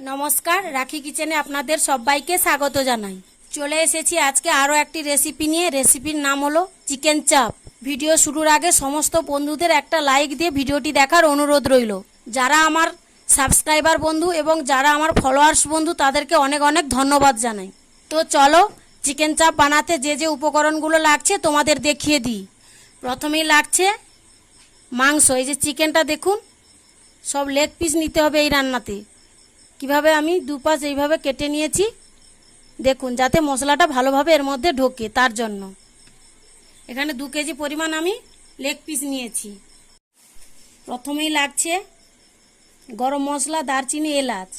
নমস্কার, রাখি কিচেনে আপনাদের সবাইকে স্বাগত জানাই। চলে এসেছি আজকে আরও একটি রেসিপি নিয়ে। রেসিপির নাম হলো চিকেন চাপ। ভিডিও শুরুর আগে সমস্ত বন্ধুদের একটা লাইক দিয়ে ভিডিওটি দেখার অনুরোধ রইল। যারা আমার সাবস্ক্রাইবার বন্ধু এবং যারা আমার ফলোয়ার্স বন্ধু তাদেরকে অনেক অনেক ধন্যবাদ জানাই। তো চলো চিকেন চাপ বানাতে যে যে উপকরণগুলো লাগছে তোমাদের দেখিয়ে দিই। প্রথমেই লাগছে মাংস। এই যে চিকেনটা দেখুন, সব লেগ পিস নিতে হবে এই রান্নাতে। কিভাবে আমি দুপাশ এইভাবে কেটে নিয়েছি দেখুন, যাতে মশলাটা ভালোভাবে এর মধ্যে ঢোকে, তার জন্য। এখানে 2 কেজি পরিমাণ আমি লেগ পিস নিয়েছি। প্রথমেই লাগছে গরম মশলা, দারচিনি, এলাচ,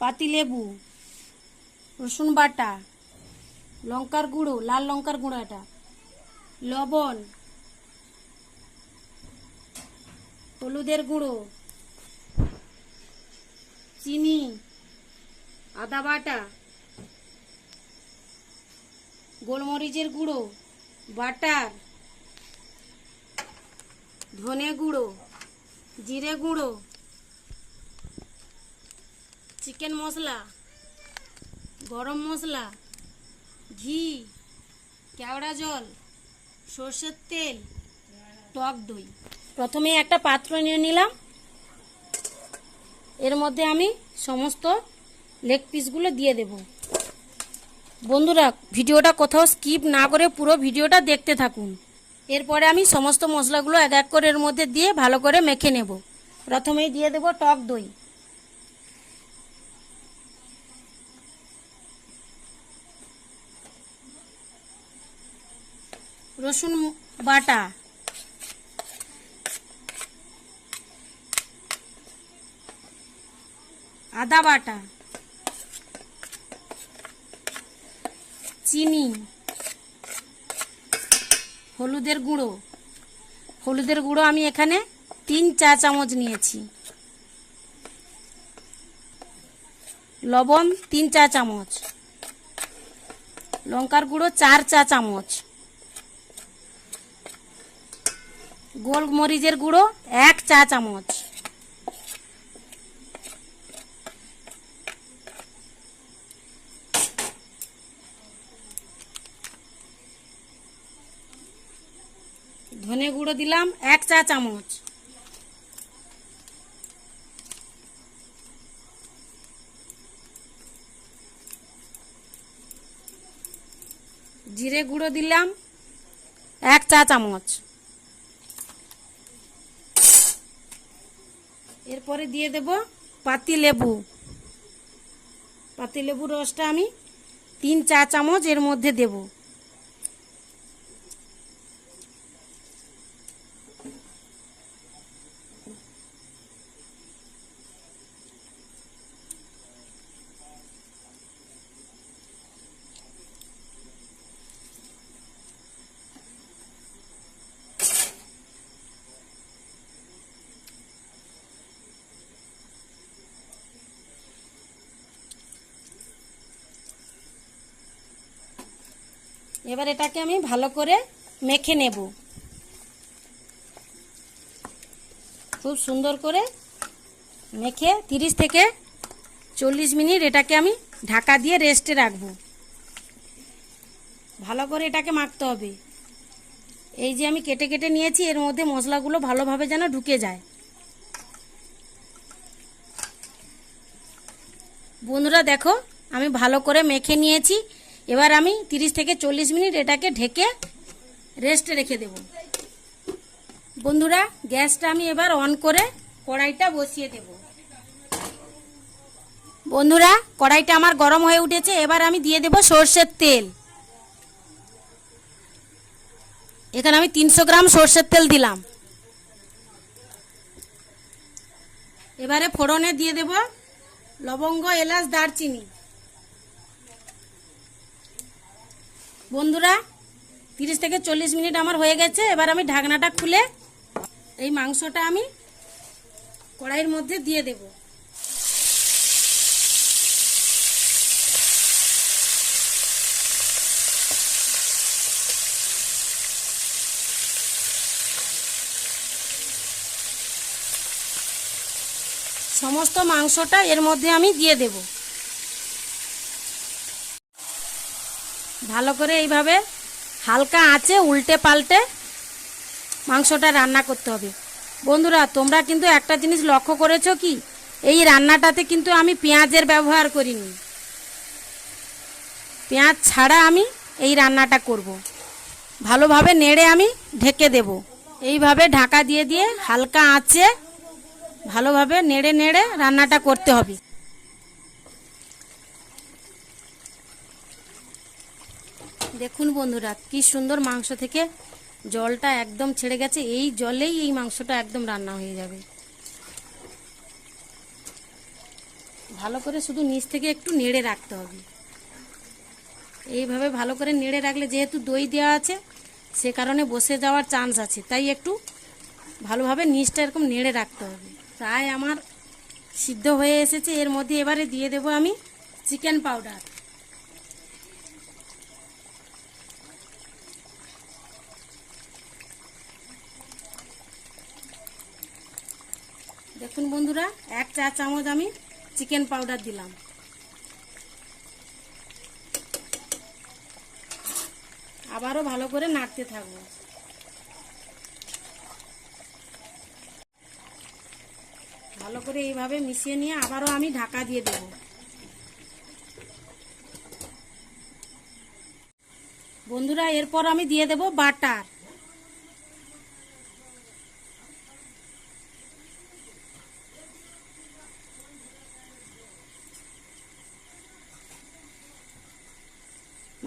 পাতিলেবু, রসুন বাটা, লঙ্কার গুঁড়ো, লাল লঙ্কার গুঁড়ো, এটা লবণ, হলুদের গুঁড়ো, চিনি, আদা বাটা, গোলমরিচের গুঁড়ো, বাটার, ধনে গুঁড়ো, জিরে গুঁড়ো, চিকেন মশলা, গরম মশলা, ঘি, কেওড়া জল, সর্ষের তেল, টক দই। প্রথমে একটা পাত্র নিয়ে নিলাম। এর মধ্যে আমি সমস্ত লেগ পিসগুলো দিয়ে দেব। বন্ধুরা, ভিডিওটা কোথাও স্কিপ না করে পুরো ভিডিওটা দেখতে থাকুন। এরপরে আমি সমস্ত মশলাগুলো এক এক করে এর মধ্যে দিয়ে ভালো করে মেখে নেব। প্রথমেই দিয়ে দেব টক দই, রসুন বাটা, আদা বাটা, চিনি, হলুদের গুঁড়ো। হলুদের গুঁড়ো আমি এখানে 3 চা চামচ নিয়েছি। লবণ 3 চা চামচ, লঙ্কার গুঁড়ো 4 চা চামচ, গোলমরিচের গুঁড়ো 1 চা চামচ, ধনে গুঁড়ো দিলাম 1 চা চামচ, জিরে গুঁড়ো দিলাম 1 চা চামচ। এরপরে দিয়ে দেব পাতিলেবু। পাতিলেবুর রসটা আমি 3 চা চামচ এর মধ্যে দেব। এবার এটাকে আমি ভালো করে মেখে নেব। খুব সুন্দর করে মেখে 30 থেকে 40 মিনিট এটাকে আমি ঢাকা দিয়ে রেস্টে রাখব। ভালো করে এটাকে মাখতে হবে। এই যে আমি কেটে কেটে নিয়েছি, এর মধ্যে মশলাগুলো ভালোভাবে যেন ঢুকে যায়। বন্ধুরা দেখো, আমি ভালো করে মেখে নিয়েছি। এবার আমি 30 থেকে 40 মিনিট এটাকে ঢেকে রেস্টে রেখে দেব। বন্ধুরা, গ্যাসটা আমি এবার অন করে কড়াইটা বসিয়ে দেব। বন্ধুরা, কড়াইটা আমার গরম হয়ে উঠেছে। এবার আমি দিয়ে দেব সর্ষের তেল। এখানে আমি 300 গ্রাম সর্ষের তেল দিলাম। এবারে ফোড়নে দিয়ে দেব লবঙ্গ, এলাচ, দারচিনি। বন্ধুরা, 30 থেকে 40 মিনিট আমার হয়ে গেছে। এবার আমি ঢাকনাটা খুলে এই মাংসটা আমি কড়াইয়ের মধ্যে দিয়ে দেব। সমস্ত মাংসটা এর মধ্যে আমি দিয়ে দেব। ভালো করে এইভাবে হালকা আঁচে উল্টে পাল্টে মাংসটা রান্না করতে হবে। বন্ধুরা, তোমরা কিন্তু একটা জিনিস লক্ষ্য করেছো কি, এই রান্নাটাতে কিন্তু আমি পেঁয়াজের ব্যবহার করিনি। পেঁয়াজ ছাড়া আমি এই রান্নাটা করব। ভালোভাবে নেড়ে আমি ঢেকে দেব। এইভাবে ঢাকা দিয়ে দিয়ে হালকা আঁচে ভালোভাবে নেড়ে নেড়ে রান্নাটা করতে হবে। দেখুন বন্ধুরা, কি সুন্দর মাংস থেকে জলটা একদম ছেড়ে গেছে। এই জলেই এই মাংসটা একদম রান্না হয়ে যাবে। ভালো করে শুধু নিচ থেকে একটু নেড়ে রাখতে হবে। এইভাবে ভালো করে নেড়ে রাখলে, যেহেতু দই দেওয়া আছে সে কারণে বসে যাওয়ার চান্স আছে, তাই একটু ভালোভাবে নিচটা এরকম নেড়ে রাখতে হবে। প্রায় আমার সিদ্ধ হয়ে এসেছে। এর মধ্যে এবারে দিয়ে দেব আমি চিকেন পাউডার। দেখুন বন্ধুরা, 1 চা চামচ আমি চিকেন পাউডার দিলাম। আবারও ভালো করে নাড়তে থাকবো। ভালো করে এইভাবে মিশিয়ে নিয়ে আবারও আমি ঢাকা দিয়ে দেব। বন্ধুরা, এরপর আমি দিয়ে দেব বাটার।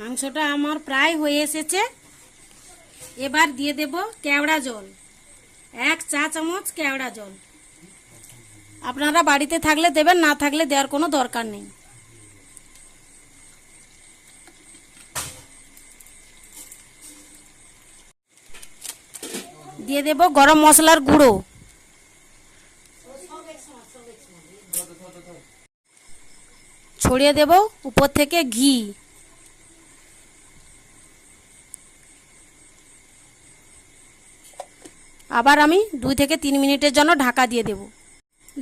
মাংসটা আমার প্রায় হয়ে এসেছে। এবার দিয়ে দেব কেওড়া জল, 1 চা চামচ কেওড়া জল। আপনারা বাড়িতে থাকলে দেবেন, না থাকলে দেওয়ার কোনো দরকার নেই। দিয়ে দেব গরম মশলার গুঁড়ো, ছড়িয়ে দেব উপর থেকে ঘি। আবার আমি 2 থেকে 3 মিনিটের জন্য ঢাকা দিয়ে দেব।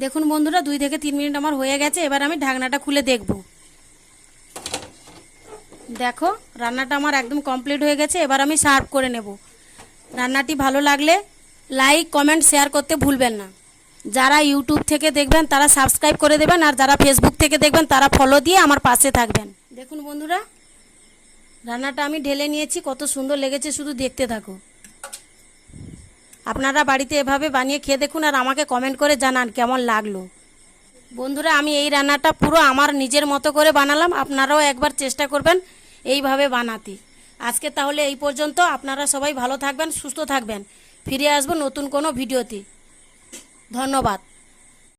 দেখুন বন্ধুরা, 2 থেকে 3 মিনিট আমার হয়ে গেছে। এবার আমি ঢাকনাটা খুলে দেখব। দেখো, রান্নাটা আমার একদম কমপ্লিট হয়ে গেছে। এবার আমি সার্ভ করে নেব। রান্নাটি ভালো লাগলে লাইক, কমেন্ট, শেয়ার করতে ভুলবেন না। যারা ইউটিউব থেকে দেখবেন তারা সাবস্ক্রাইব করে দেবেন, আর যারা ফেসবুক থেকে দেখবেন তারা ফলো দিয়ে আমার পাশে থাকবেন। দেখুন বন্ধুরা, রান্নাটা আমি ঢেলে নিয়েছি। কত সুন্দর লেগেছে, শুধু দেখতে থাকো। আপনারা বাড়িতে এভাবে বানিয়ে খেয়ে দেখুন, আর আমাকে কমেন্ট করে জানান কেমন লাগলো। বন্ধুরা, আমি এই রান্নাটা পুরো আমার নিজের মতো করে বানালাম। আপনারাও একবার চেষ্টা করবেন এইভাবে বানাতে। আজকে তাহলে এই পর্যন্ত। আপনারা সবাই ভালো থাকবেন, সুস্থ থাকবেন। ফিরে আসবো নতুন কোনো ভিডিওতে। ধন্যবাদ।